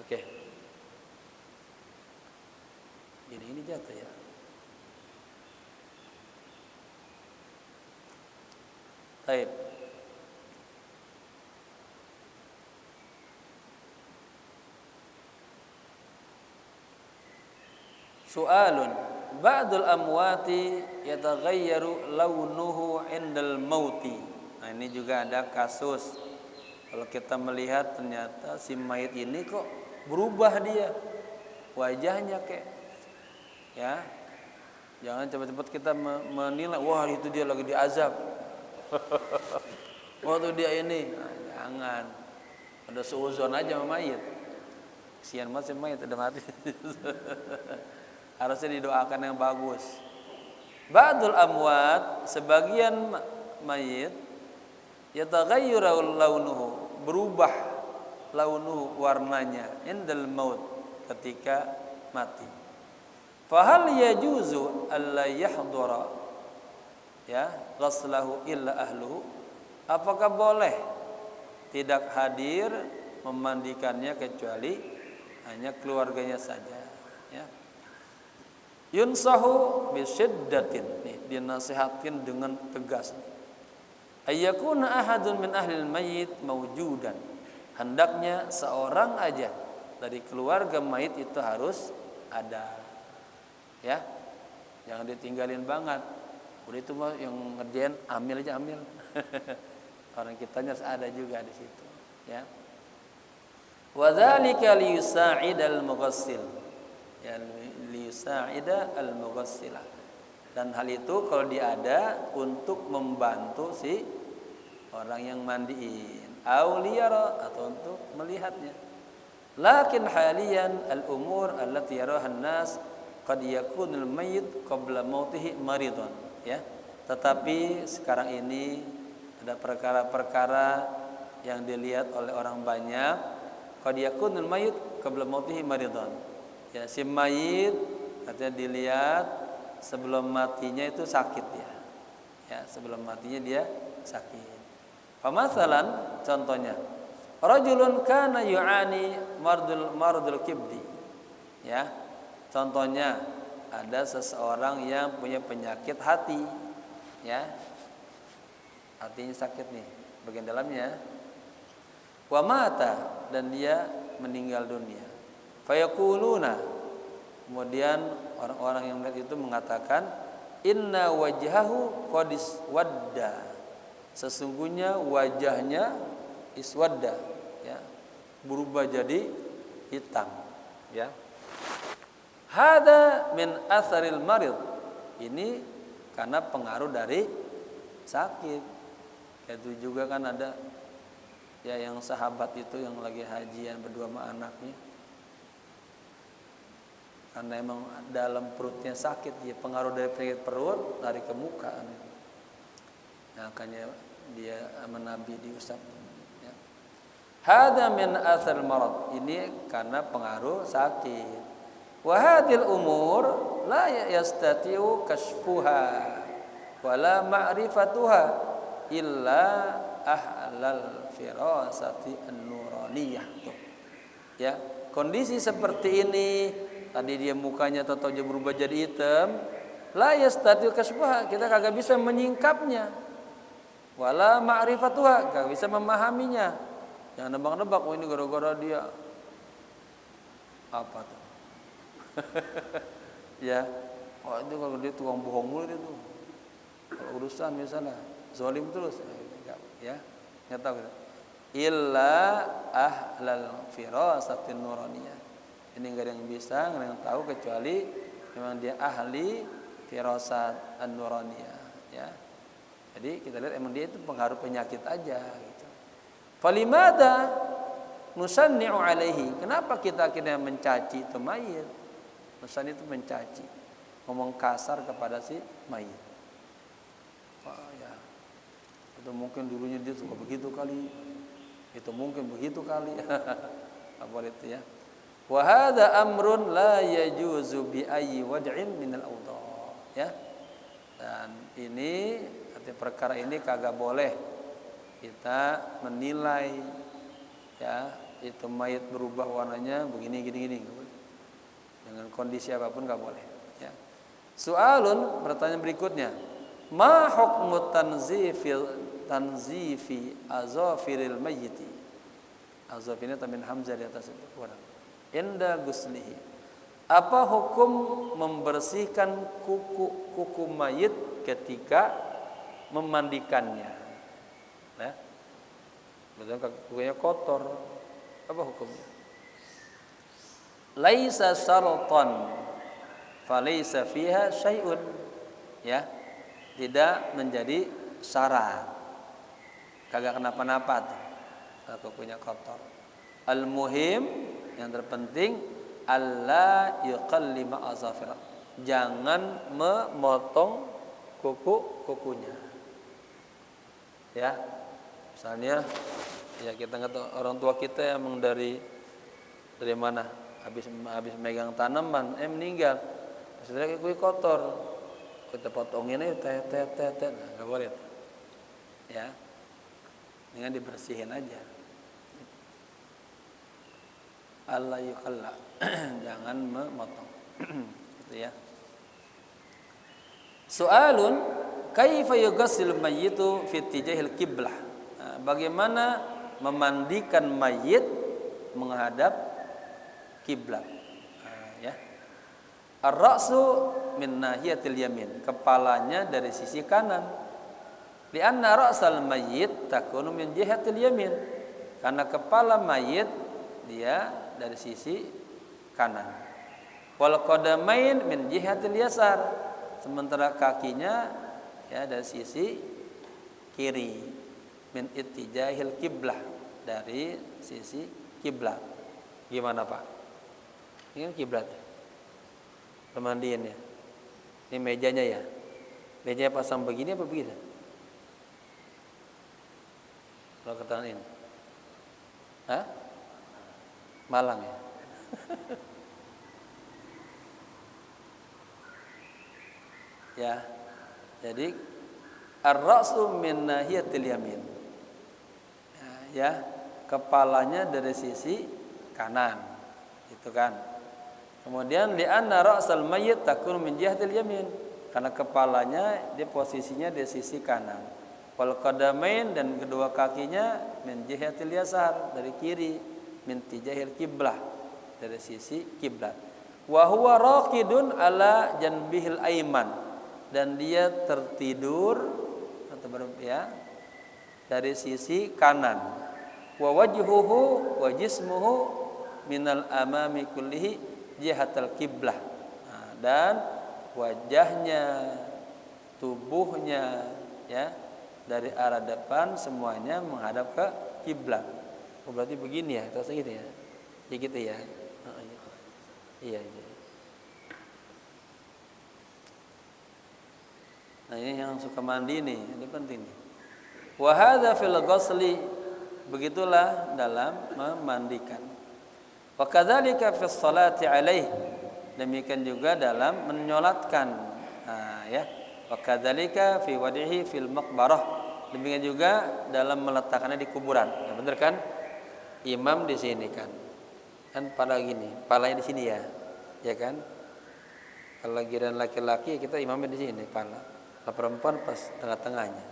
Oke. Ini jatuh ya. Baik. Soalun, ba'dul amwati yataghayyaru launuhu 'indal mauti. Nah, ini juga ada kasus. Kalau kita melihat ternyata si mayit ini kok berubah dia wajahnya kayak, ya. Jangan cepat-cepat kita menilai, wah itu dia lagi diazab. Waktu dia ini, nah, jangan. Ada suuzon aja sama mayit. Kasihan banget si mayit udah mati. Harusnya didoakan yang bagus. Ba'dul amwat, sebagian mayit, yataghayyuru launuhu, berubah launuhu, warnanya, indal maut, ketika mati. Fahal yajuzu alla yahdura, ya, ghaslahu illa ahluhu, apakah boleh tidak hadir memandikannya kecuali hanya keluarganya saja, ya. Yunsahu bisyiddatin, nih dinasihatkan dengan tegas. Ayyakuna ahadun min ahlil mayyit mawjudan, hendaknya seorang aja dari keluarga mayit itu harus ada, ya. Jangan ditinggalin banget. Udah itu mah yang ngerjain amil aja amil. Orang kitanya harus ada juga di situ, ya. Wa dzalika liyusa'idal mughassil, ya, liyusa'ida al-mughassila. Dan hal itu kalau dia ada untuk membantu si orang yang mandiin, auliyara, atau untuk melihatnya. Lakin haliyan al-umur allati yaraha an-nas qad yakunul mayyit qabla mautihi maridun, ya. Tetapi sekarang ini ada perkara-perkara yang dilihat oleh orang banyak, qad yakunul mayyit qabla mautihi maridun. Ya, si mayit katanya dilihat sebelum matinya itu sakit ya. Ya, sebelum matinya dia sakit. Pamasalan, contohnya, rajulun kana yu'ani mardul kibdi. Ya. Contohnya, ada seseorang yang punya penyakit hati, ya. Hatinya sakit nih, bagian dalamnya. Wa mata, dan dia meninggal dunia. Fayaquluna, kemudian orang-orang yang melihat itu mengatakan, inna wajhahu qad iswadda, sesungguhnya wajahnya iswadda, ya, berubah jadi hitam, ya. Hada min atharil marid, ini karena pengaruh dari sakit. Itu juga kan ada, ya, yang sahabat itu yang lagi hajian berdua sama anaknya, karena emang dalam perutnya sakit, ya, pengaruh dari penyakit perut lari ke muka, nah, makanya dia sama Nabi diusap, ya. Hada min athar marad, ini karena pengaruh sakit. Wa hadhil umur la yastati'u kashfuha wala ma'rifatuha illa ahlal firasati an-nuraniyah. Ya, kondisi seperti ini, tadi dia mukanya atau dia berubah jadi hitam, la yastati'u kashfuha, kita kagak bisa menyingkapnya. Wala ma'rifatuha, kagak bisa memahaminya. Jangan nebak-nebak, oh ini gara-gara dia apa tuh. Ya, oh itu kalau dia tukang bohong mulu itu. Kalau urusan misalnya zalim terus, ya, nggak tahu. Illa ahlal firasatin nuraniyah. Ini nggak ada yang bisa, nggak ada yang tahu kecuali memang dia ahli firasat an-nuraniyah, ya. Jadi kita lihat emang dia itu pengaruh penyakit aja, gitu. Falimada nusanni'u alaihi, kenapa kita akhirnya mencaci itu mayit? Nusan itu mencaci, ngomong kasar kepada si mayit. Wah, ya, itu mungkin dulunya dia suka begitu kali, itu mungkin begitu kali. Apa itu, ya. Wa hadza amrun la yajuzu bi ayyi wad'in minal awdha, ya. Dan ini, artinya perkara ini kagak boleh kita menilai, ya, itu mayit berubah warnanya begini gini nggak boleh. Dengan kondisi apapun nggak boleh. Ya. Soalun pertanyaan berikutnya, ma hukmu tanzifi azafiril mayyiti. Azafirnya tamin hamzah di atas itu kurang. Inda guslihi. Apa hukum membersihkan kuku mayit ketika memandikannya? Nah, betul kukunya kotor. Apa hukumnya? Laisa syaratan falaysa fiha syai'un. Ya. Tidak menjadi syarat. Kagak kenapa-napa tuh kalau kukunya kotor. Al-muhim yang terpenting alla yuqallima azafira. Jangan memotong kukunya. Ya. Misalnya ya kita nggak tahu orang tua kita emang dari mana habis megang tanaman meninggal maksudnya kuku kotor kita potongin aja nggak boleh ya dengan dibersihin aja Allah yukalla jangan memotong gitu ya. Soalun kaifa yughassil mayyitu fi tijahil qiblah. Bagaimana memandikan mayit menghadap kiblat. Ya. Ar-ra'su min nahiyatil yamin, kepalanya dari sisi kanan. Lianna ra'sal mayyit takunu min jihatil yamin. Karena kepala mayit dia dari sisi kanan. Wal qadamain min jihatil yasar. Sementara kakinya ya dari sisi kiri. Min ittijahil kiblah, dari sisi kiblat. Gimana Pak? Ini kan kiblat. Pemandiannya. Ini mejanya ya. Mejanya pasang begini apa begitu? Kalau ketangan ini. Hah? Malang ya. Ya. Jadi ar-ra'su min nahiyatil yamin. Ya, kepalanya dari sisi kanan. Itu kan. Kemudian li'anna ra'sal mayyit takun min jihatil yamin. Karena kepalanya dia posisinya di sisi kanan. Wal qadamain dan kedua kakinya min jihatil yasar, dari kiri, min tijahil kiblah, dari sisi kiblat. Wa huwa raqidun ala janbihil aiman, dan dia tertidur atau ya dari sisi kanan. Wa wajhuhu wa jismuhu minal amami kullihi jihatal kiblah. Dan wajahnya, tubuhnya ya dari arah depan semuanya menghadap ke kiblat. Oh, berarti begini ya, terus gitu ya. Ya gitu ya. Iya. Nah, ini yang suka mandi nih, ini penting nih. Wa hadza fil ghusli, begitulah dalam memandikan. Wa kadzalika fis salati alaihi, demikian juga dalam menyolatkan. Nah, ya. Wa kadzalika fi wad'ihi fil maqbarah, demikian juga dalam meletakkannya di kuburan. Ya benar kan? Imam di sini kan. Kan pala gini, palanya di sini ya. Ya kan? Kalau giliran laki-laki kita imamnya di sini pala. Kalau perempuan pas tengah-tengahnya.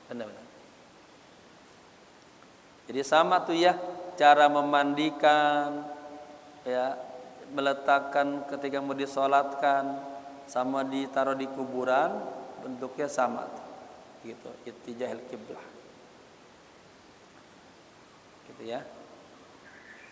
Benar-benar. Jadi sama tuh ya cara memandikan, ya meletakkan ketika mau disolatkan, sama ditaruh di kuburan, bentuknya sama tuh. Gitu, ittijahil kiblah. Gitu ya.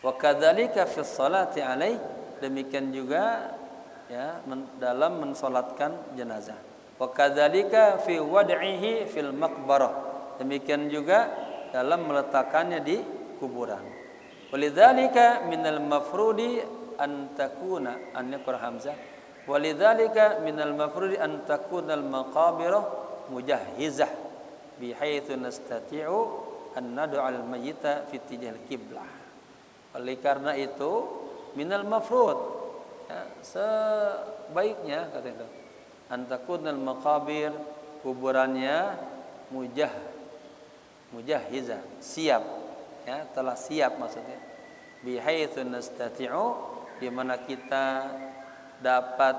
Wa kadzalika fi sholati alaihi, demikian juga ya dalam mensolatkan jenazah. Wa kadzalika fi wad'ihi fil maqbarah, demikian juga dalam meletakkannya di kuburan. Walidzalika minal mafrudi an takuna an yaqra hamzah. Walidzalika minal mafrudi an takuna al maqabirah mujahhizah bihaitsu nastati'u an nad'u al mayyita fi tijahil qiblah. Oleh karena itu minal mafrud, ya, sebaiknya kata itu an takuna al maqabir, kuburannya mujahhizah, siap ya, telah siap maksudnya. Bihaitsu nastati'u, di mana kita dapat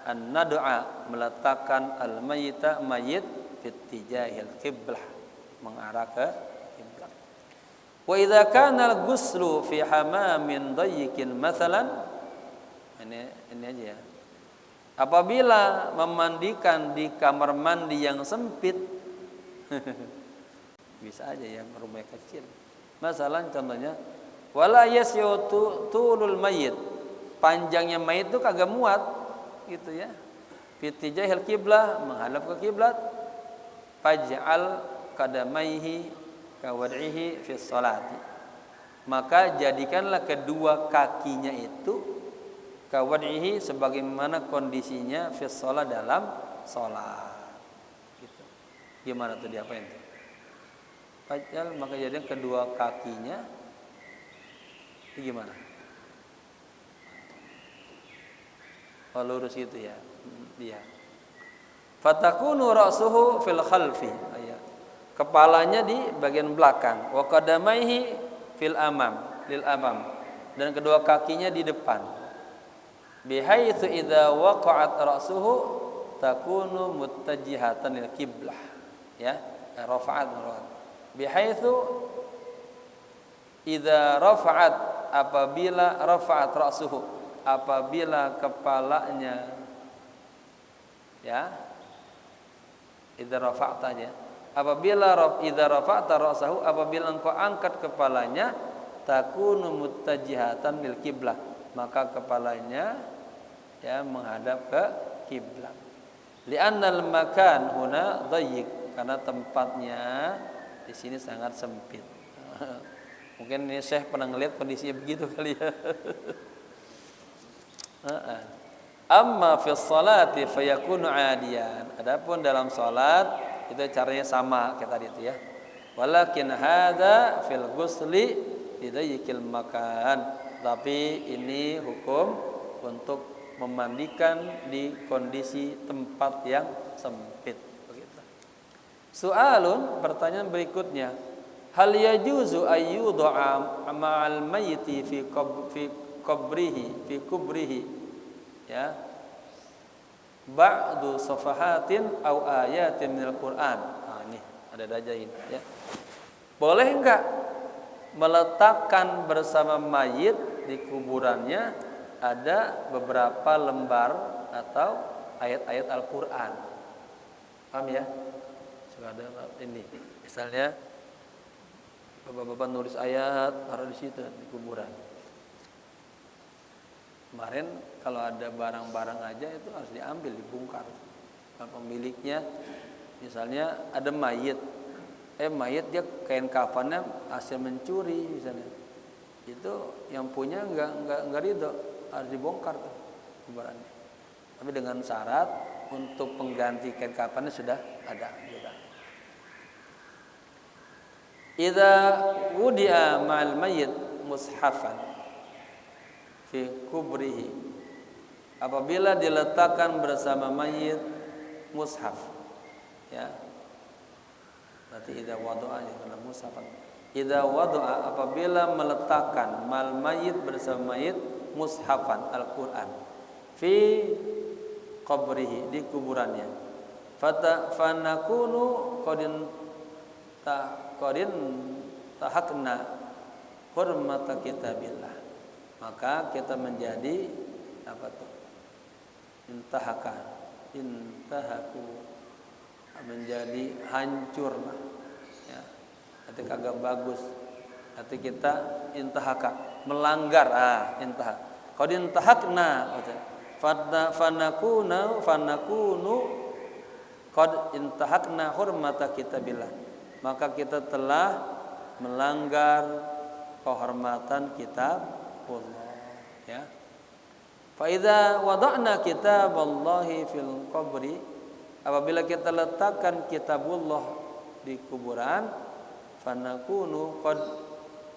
an-nad'a, meletakkan al-mayyita, mayit, fi tijahil qiblah, mengarah ke kiblat. Wa idza kana al-ghuslu fi hamamin dayyikin mathalan, ini aja ya. Apabila memandikan di kamar mandi yang sempit, bisa aja ya, rumah kecil. Masalah contohnya, wala yasyutu tulul mayyit, panjangnya mayit itu kagak muat gitu ya. Fitijahil kiblah, menghadap ke kiblat. Faj'al qadamaihi kawad'ihi fi sholati, maka jadikanlah kedua kakinya itu kawad'ihi sebagaimana kondisinya fi sholat, dalam sholat gitu. Gimana tuh diapain tuh? Faj'al, maka jadikan kedua kakinya itu gimana? Oh, lurus gitu ya. Dia. Fatakunu ra'suhu fil khalfi. Kepalanya di bagian belakang. Wa qadamaihi fil amam, lil amam. Dan kedua kakinya di depan. Bihaitsu idza waqa'at ra'suhu takunu muttajihatan lil qiblah. Ya, rafa'at. Bihaitsu idza rafa'at, apabila rafa'at ra'suhu, apabila kepalanya, ya, idza rafa'ta aja, apabila idza rafa'ta ra'sahu, apabila engkau angkat kepalanya, takunu muttajihatan lil qiblah, maka kepalanya ya menghadap ke kiblat. Li'annal makan huna dayyiq, karena tempatnya di sini sangat sempit. Mungkin ini Syekh pernah ngelihat kondisinya begitu kali ya. Amma fi sholati fayakunu adiyan. Adapun dalam salat itu caranya sama kayak tadi itu ya. Walakin hadza fil ghusli lidayikil makan. Tapi ini hukum untuk memandikan di kondisi tempat yang sempit begitu. Soalun, pertanyaan berikutnya, hal yajuzu ayyud'a ma'al mayyiti fi kubrihi ya ba'du safahatin au ayatin minal Qur'an. Nah, ini ada dajain ya. Boleh enggak meletakkan bersama mayit di kuburannya ada beberapa lembar atau ayat-ayat Al-Qur'an? Paham ya? Sudah ada ini. Misalnya bapak-bapak nulis ayat taruh di situ di kuburan. Kemarin kalau ada barang-barang aja itu harus diambil, dibongkar. Kalau pemiliknya misalnya ada mayit, mayit dia kain kafannya hasil mencuri misalnya, itu yang punya nggak ridho, harus dibongkar tuh kuburannya. Tapi dengan syarat untuk pengganti kain kafannya sudah ada juga. Idza wudi'a ma'al mayyit mushafan fi kubrihi, apabila diletakkan bersama mayit mushaf ya, berarti idza wada'a ya, karena mushafan. Idza wada'a, apabila meletakkan mal mayit bersama mayit mushafan Al-Qur'an fi qabrihi, di kuburannya, fanakunu qadin tahakna hurmata kitabillah, maka kita menjadi apa tuh? Intahaku, menjadi hancur ya. Hati kagak bagus. Hati kita intahaka, melanggar, intahak. Qad intahakna, fanakunu qad intahakna hurmata kitabillah, maka kita telah melanggar kehormatan kitab Allah ya. Fa idza wada'na kitaballahi fil qabri, apabila kita letakkan kitabullah di kuburan, fanakunu qad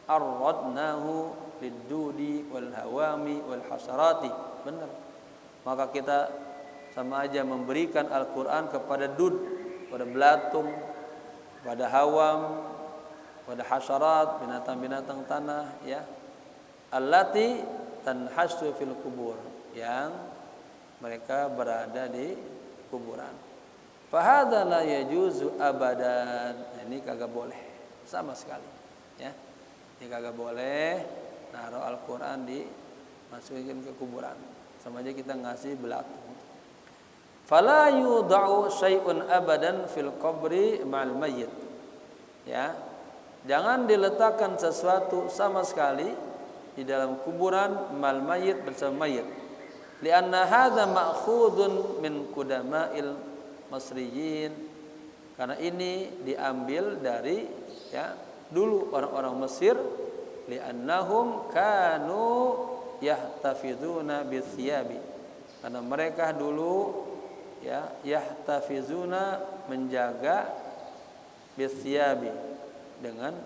arradnahu lidudi wal hawami wal hasarati, benar, maka kita sama aja memberikan Al-Qur'an kepada dud, pada belatung, pada hawam, wal hasyarat, binatang-binatang tanah ya, allati tanhasu fil kubur, yang mereka berada di kuburan. Fahadza la yajuzu abadan. Ini kagak boleh sama sekali ya. Ini kagak boleh naruh Al-Qur'an dimasukin ke kuburan. Sama aja kita ngasih belatu. Fala yudau syai'un abadan fil qabri ma'al mayyit. Ya. Jangan diletakkan sesuatu sama sekali di dalam kuburan ma'al mayyit, bersama mayit. Lianna hadza ma'khudun min qudama'il Masriyin, karena ini diambil dari ya dulu orang-orang Mesir, li'annahum kanu yahtafizuna bithiyabi, karena mereka dulu ya yahtafizuna menjaga bithiyabi dengan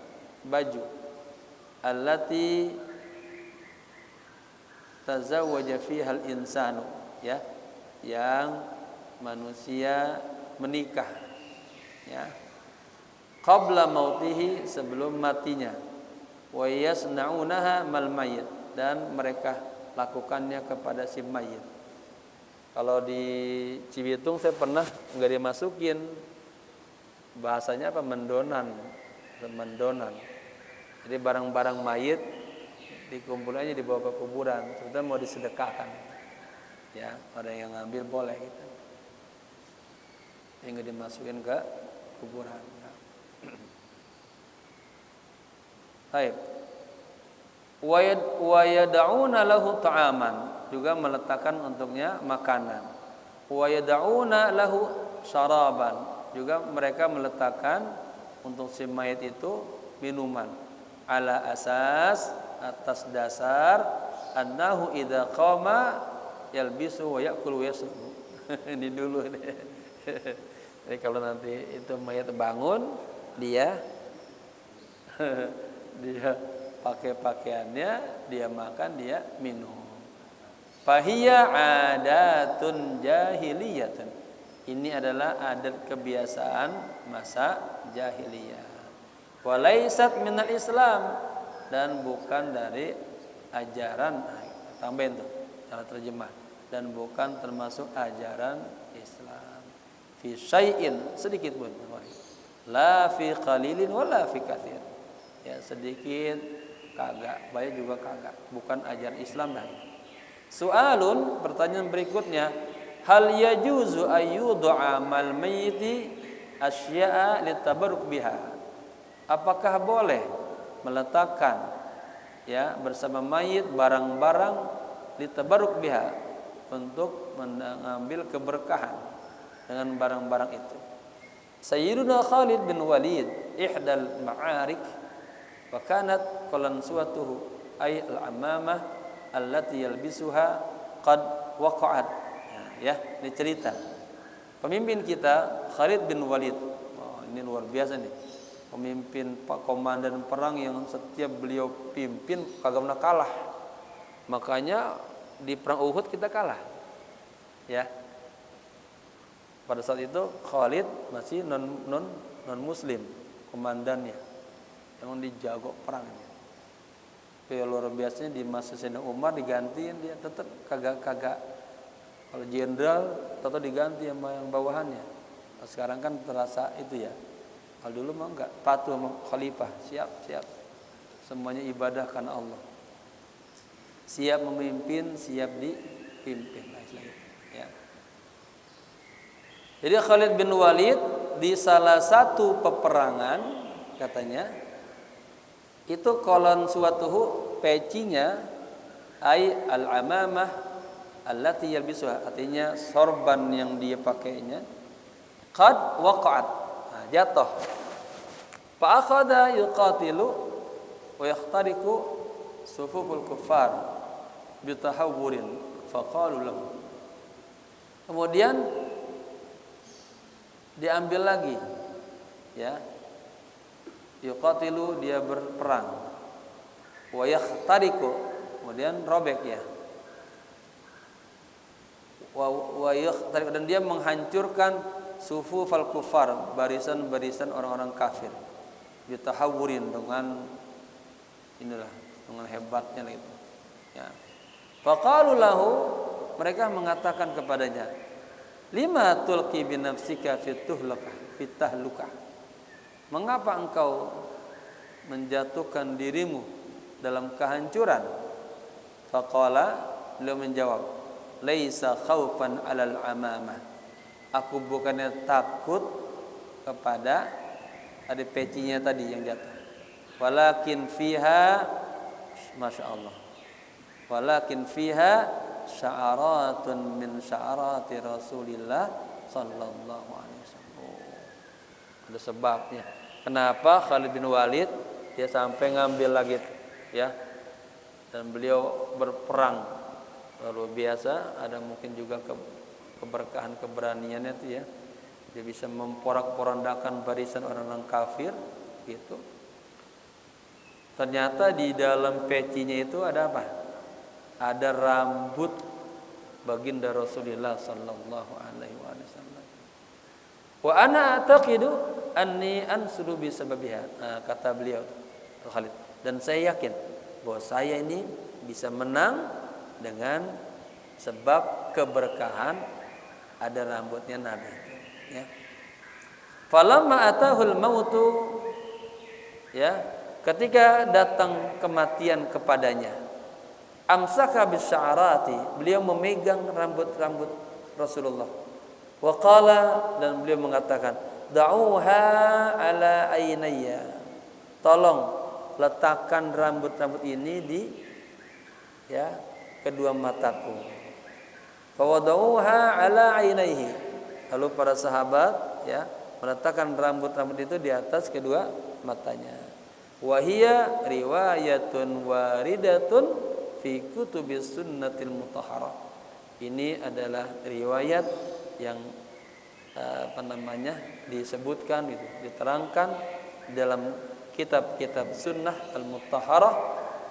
baju, allati tazawwaja fiha al-insanu ya, yang manusia menikah ya, qabla mautihi, sebelum matinya, wa yasna'unaha mal mayyit, dan mereka lakukannya kepada si mayit. Kalau di Cibitung saya pernah enggak dimasukin, bahasanya apa, mendonan. Jadi barang-barang mayit dikumpulkannya dibawa ke kuburan, sebetulnya mau disedekahkan ya, orang yang ngambil boleh gitu, yang dimasukin ke kuburan. Baik. Wa yad'una lahu ta'aman, juga meletakkan untuknya makanan. Wa yad'una lahu syaraban, juga mereka meletakkan untuk si mayit itu minuman. Ala asas, atas dasar annahu idza qama yalbisu wa ya'kulu wa yashrabu. Ini dulu nih. Jadi kalau nanti itu mayat bangun, dia pakai pakaiannya, dia makan, dia minum. Fahiya adatun jahiliyatun. Ini adalah adat kebiasaan masa jahiliyah. Walaisat minal Islam, dan bukan dari ajaran, tambahin tuh cara terjemah, dan bukan termasuk ajaran Islam. Fi syai'in, sedikit pun, la fi qalilin wala fi katsir, ya sedikit kagak, banyak juga kagak, bukan ajaran Islam dah. Soalun, pertanyaan berikutnya, hal yajuzu ayyud'a mal mayyiti asya'a litabarruk biha, apakah boleh meletakkan ya bersama mayit barang-barang litabarruk biha, untuk mengambil keberkahan dengan barang-barang itu. Sayyiduna Khalid bin Walid ihdal ma'arik wa kanat qalansuatuhu ay al-amamah allati yalbisuha qad waqa'at. Ya, ini cerita. Pemimpin kita Khalid bin Walid. Oh, ini luar biasa nih. Pemimpin komandan perang yang setiap beliau pimpin kagak pernah kalah. Makanya di perang Uhud kita kalah. Ya. Pada saat itu Khalid masih non muslim komandannya, emang dijago perangnya. Kayak luar biasanya di masa Sayyidina Umar digantiin, dia tetap kagak kalau jenderal tetap diganti sama yang bawahannya. Nah, sekarang kan terasa itu ya. Kalau dulu mah enggak, patuh sama khalifah, siap semuanya ibadah karena Allah, siap memimpin, siap dipimpin. Nah, ya. Jadi Khalid bin Walid di salah satu peperangan katanya itu kolon suatuhu, pecinya ay al-amamah allati yalbisuha, artinya sorban yang dia pakainya, qad waqa'at, nah, jatuh. Fa akhadha yuqatilu wa yakhtariqu sufuful kuffar bitahawurin faqalu lahu, kemudian diambil lagi ya, yuqatilu, dia berperang, wa yakhtariqu, kemudian robek ya, wa yakhtariqu, dan dia menghancurkan sufufal kufar, barisan-barisan orang-orang kafir. bitahawurin dengan inilah dengan hebatnya itu. Ya. Faqalu lahu, mereka mengatakan kepadanya, lima tulqi bi nafsika fitahluka. Mengapa engkau menjatuhkan dirimu dalam kehancuran? Faqala, beliau menjawab, laisa khaufan 'alal amamah. Aku bukannya takut kepada ada pecinya tadi yang jatuh. Walakin fiha, masya Allah, walakin fiha sya'aratun min sya'arati Rasulillah sallallahu alaihi wasallam. Ada sebabnya. Kenapa Khalid bin Walid dia sampai ngambil lagi, ya? Dan beliau berperang luar biasa. Ada mungkin juga keberkahan keberaniannya itu, ya. Dia bisa memporak-porandakan barisan orang-orang kafir gitu. Ternyata di dalam pecinya itu ada apa? Ada rambut baginda Rasulullah sallallahu alaihi wasallam. Wa ana ataqidu anni ansulu bi sababiha. Kata beliau Khalid, dan saya yakin bahwa saya ini bisa menang dengan sebab keberkahan ada rambutnya Nabi, ya. Falamma atahul mautu, ya, ketika datang kematian kepadanya, amsaka bisya'arati, beliau memegang rambut-rambut Rasulullah. Wa qala, dan beliau mengatakan, da'uha ala aynayya, tolong letakkan rambut-rambut ini di, ya, kedua mataku. Fa wada'uha ala aynayhi, lalu para sahabat, ya, meletakkan rambut-rambut itu di atas kedua matanya. Wahia riwayatun waridatun fi kutubis sunnatil mutahharah. Ini adalah riwayat yang disebutkan itu, diterangkan dalam kitab-kitab sunnah al-mutahharah,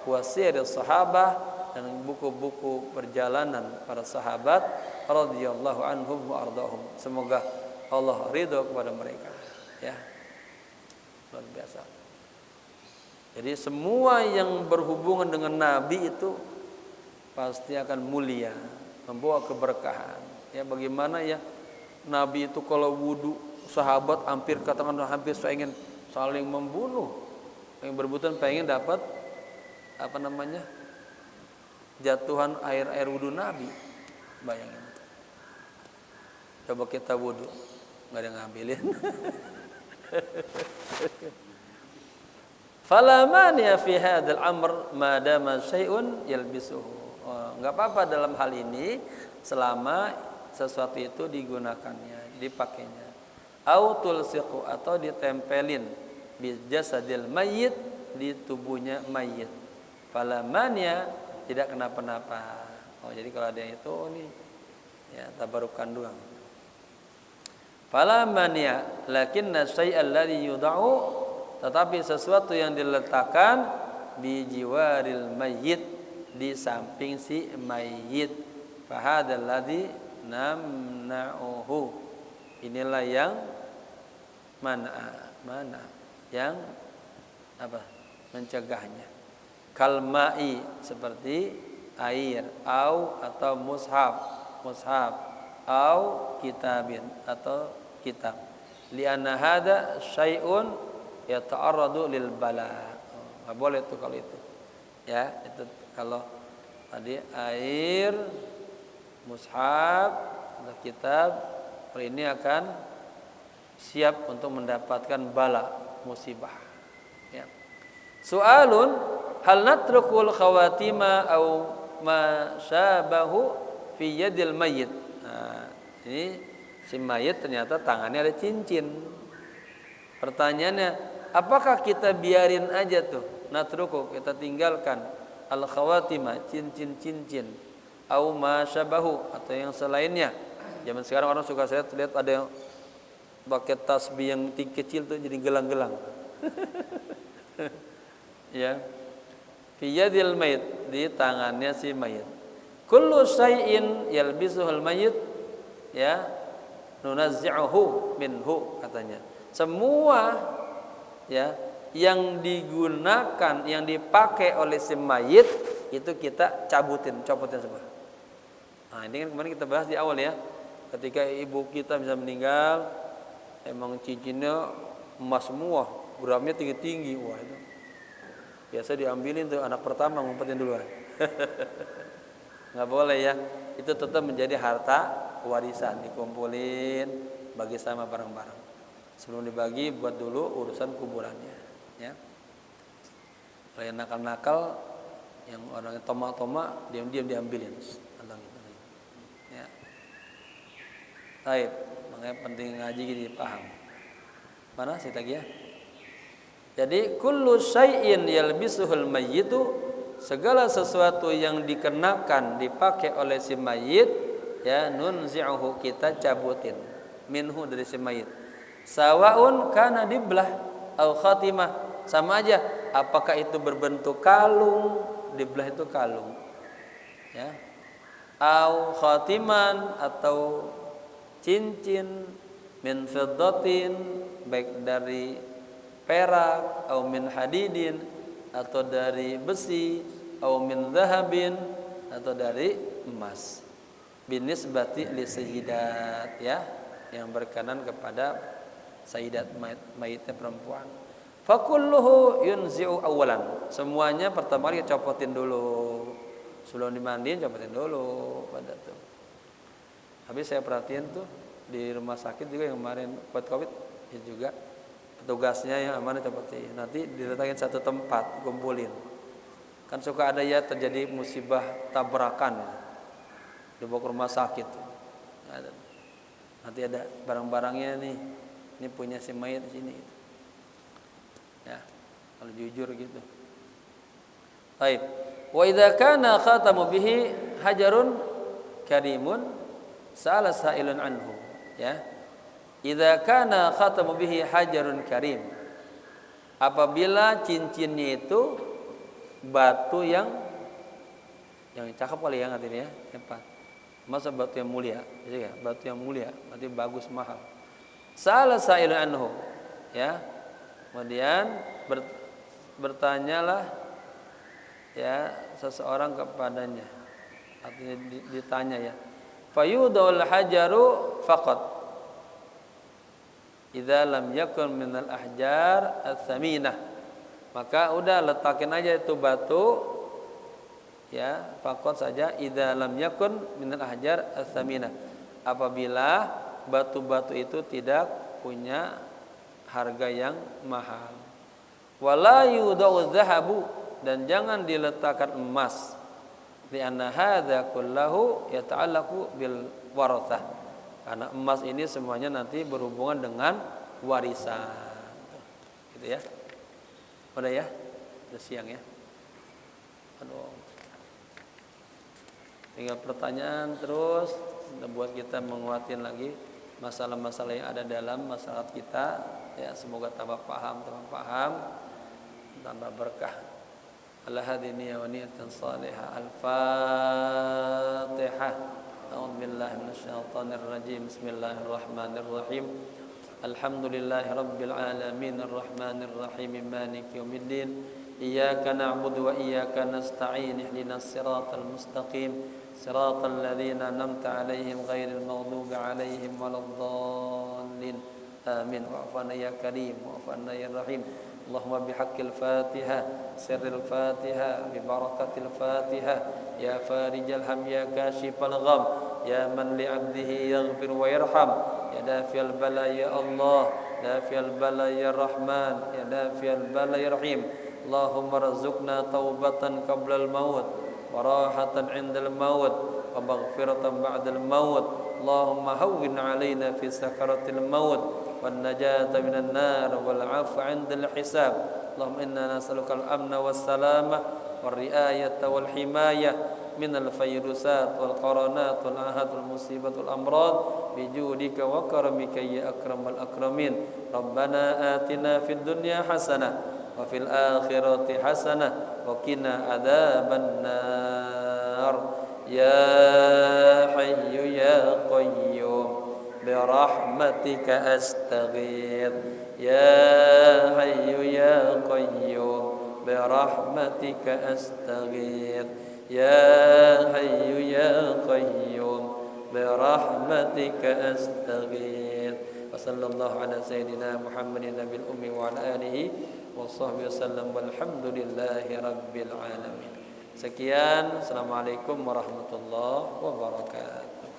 wasiyadus sahabah, dan buku-buku perjalanan para sahabat radhiyallahu anhum wa ardahum. Semoga Allah ridho kepada mereka, ya. Luar biasa. Jadi semua yang berhubungan dengan Nabi itu pasti akan mulia, membawa keberkahan. Ya, bagaimana ya Nabi itu kalau wudu, sahabat hampir pengen saling membunuh, yang berebutan pengen dapat jatuhan air wudu Nabi. Bayangin. Coba kita wudu, nggak ada yang ngambilin. Fala mani'a fi hadzal amr ma dama syai'un yalbisuhu. Enggak apa-apa dalam hal ini selama sesuatu itu digunakannya, dipakainya. Au tulsiqu, atau ditempelin bi jasadil mayyit, di tubuhnya mayit. Fala mani'a, tidak kenapa-napa. Jadi kalau ada yang itu nih, ya, tabarukan doang. Fala mani'a lakinna syai'al ladzi yud'u, tetapi sesuatu yang diletakkan bi jiwaril mayyit, di samping si mayyit. Fa hadzal ladzi namna'uhu, inilah yang mana yang mencegahnya. Kalma'i, seperti air, atau mushaf, au kitabin, atau kitab. Li'anna hadza syai'un yata'arradu lil bala. Enggak boleh itu kalau itu. Ya, itu kalau tadi air, mushaf, atau kitab, ini akan siap untuk mendapatkan bala, musibah. Ya. Soalun, hal natrukul khawatima au ma syabahu fi yadil mayyit. Nah, ini si mayit ternyata tangannya ada cincin. Pertanyaannya, apakah kita biarin aja tuh, natruku, kita tinggalkan al khawatima, cincin-cincin, au ma syabahu, atau yang selainnya. Zaman sekarang orang suka, saya lihat ada yang pakai tasbih yang kecil tuh jadi gelang-gelang. Ya. Fi yadil mayit, di tangannya si mayit. Kullu syai'in yalbisuhul mayit, ya, nunazzi'uhu minhu, katanya. Semua, ya, yang digunakan, yang dipakai oleh si mayit itu kita copotin semua. Nah, ini kan kemarin kita bahas di awal ya. Ketika ibu kita bisa meninggal, emang cincinnya emas semua, gramnya tinggi-tinggi. Wah, itu biasa diambilin tuh anak pertama ngumpetin duluan. Nggak boleh ya. Itu tetap menjadi harta warisan, dikumpulin bagi sama bareng-bareng. Sebelum dibagi buat dulu urusan kuburannya, ya. Kalau yang nakal-nakal, yang orangnya tomak-tomak, diam-diam diambilin. Ya. Baik, makanya penting ngaji gini paham. Mana sih tadi ya? Jadi kullu syai'in yalbisuhul mayyitu, segala sesuatu yang dikenakan dipakai oleh si mayit, ya, nunzi'uhu, kita cabutin minhu, dari si mayit. Sawaun kana diblah au khatimah, sama aja apakah itu berbentuk kalung, diblah itu kalung, ya, au khatiman, atau cincin, min fiddatin, baik dari perak, atau min hadidin, atau dari besi, atau min zahabin, atau dari emas, binisbati li sayyidat, ya, yang berkenan kepada sayyidat, mayitnya perempuan. Fakulluhu yunzi'u awalan, semuanya pertama kali copotin dulu, sebelum dimandiin copotin dulu pada tuh. Habis saya perhatiin tuh di rumah sakit juga yang kemarin buat COVID itu juga petugasnya yang amanah copotin, nanti diletakin satu tempat, kumpulin. Kan suka ada ya terjadi musibah tabrakan ya, dibawa ke rumah sakit. Nanti ada barang-barangnya nih, ini punya si mayit di sini. Ya, kalau jujur gitu. Baik. Wa idza kana khatamu bihi hajarun karimun sa'ala sa'ilun anhu, ya. Idza kana khatamu bihi hajarun karim, apabila cincinnya itu batu yang cakep kali ya artinya, hebat. Masa batu yang mulia, ya, batu yang mulia, berarti bagus, mahal. Sa'ala sa'ilun anhu, ya. Kemudian bertanyalah, ya, seseorang kepadanya, artinya ditanya, ya. Fayudul hajaru faqat idza lam yakun minal ahjar ats-tsaminah, maka udah letakin aja itu batu, ya, faqat saja, idza lam yakun minal ahjar ats-tsaminah, apabila batu-batu itu tidak punya harga yang mahal. Wala yudau dzahabu, dan jangan diletakkan emas, li'anna hadza kullahu yata'allaqu bil warathah, karena emas ini semuanya nanti berhubungan dengan warisan. Gitu ya. Udah ya? Udah siang ya. Aduh. Tinggal pertanyaan terus buat kita menguatin lagi masalah-masalah yang ada dalam masyarakat kita, ya, semoga tambah paham, tambah berkah. Ala hadini wa niyatan salihah. Al-Fatihah. A'udzu billahi minasyaitonir rajim. Bismillahirrahmanirrahim. Alhamdulillahi rabbil alamin arrahmanir rahim maliki yaumiddin. Iyyaka na'budu wa iyyaka nasta'in. Ihdinas siratal mustaqim. Siratal ladzina an'amta 'alaihim ghairil maghdubi 'alaihim waladdallin. Amin. Wa'fana ya karim, wa'fana ya rahim. Allahumma bihaqqil Fatihah, sirril Fatihah, bi barakatil Fatihah, ya farijal ham, ya kashifal gham, ya man li 'abdihi yaghfir wa yarham, ya dafiyal bala ya Allah, dafiyal bala ya Rahman, ya dafiyal bala ya Rahim. Allahumma rzuqna taubatan qablal maut wa rahatan 'indal maut wa maghfiratan ba'dal maut. Allahumma hawwin 'alaina fi sakaratil maut wan najata minan nar wal 'afwa 'indal hisab. Allahumma inna nas'aluka al-amna was salamah war riayata wal himayah minal fayrusat wal qaranat wal ahad wal musibat wal amrad bijudika wa karamika ya akramal akramin. Rabbana atina fid dunya hasanah wa fil akhirati hasanah wa qina adzaban nar. Ya hayyu ya qayyum bi rahmatika birahmatika astaghith ya hayyu ya qayyum birahmatika astaghith ya hayyu ya qayyum birahmatika astaghith. Wa sallallahu ala sayyidina Muhammadin nabiyil ummi wa ala alihi wa sahbihi wasallam walhamdulillahi rabbil alamin. Sekian, assalamualaikum warahmatullahi wabarakatuh.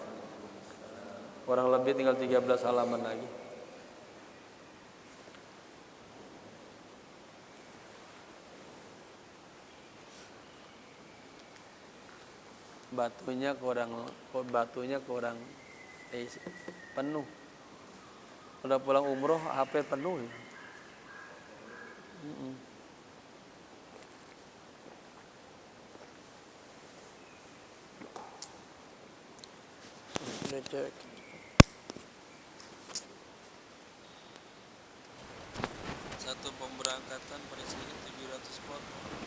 Kurang lebih tinggal 13 halaman lagi. Batunya kurang penuh. Udah pulang umroh HP penuh. Cek. Satu pemberangkatan pada sini 700 pot.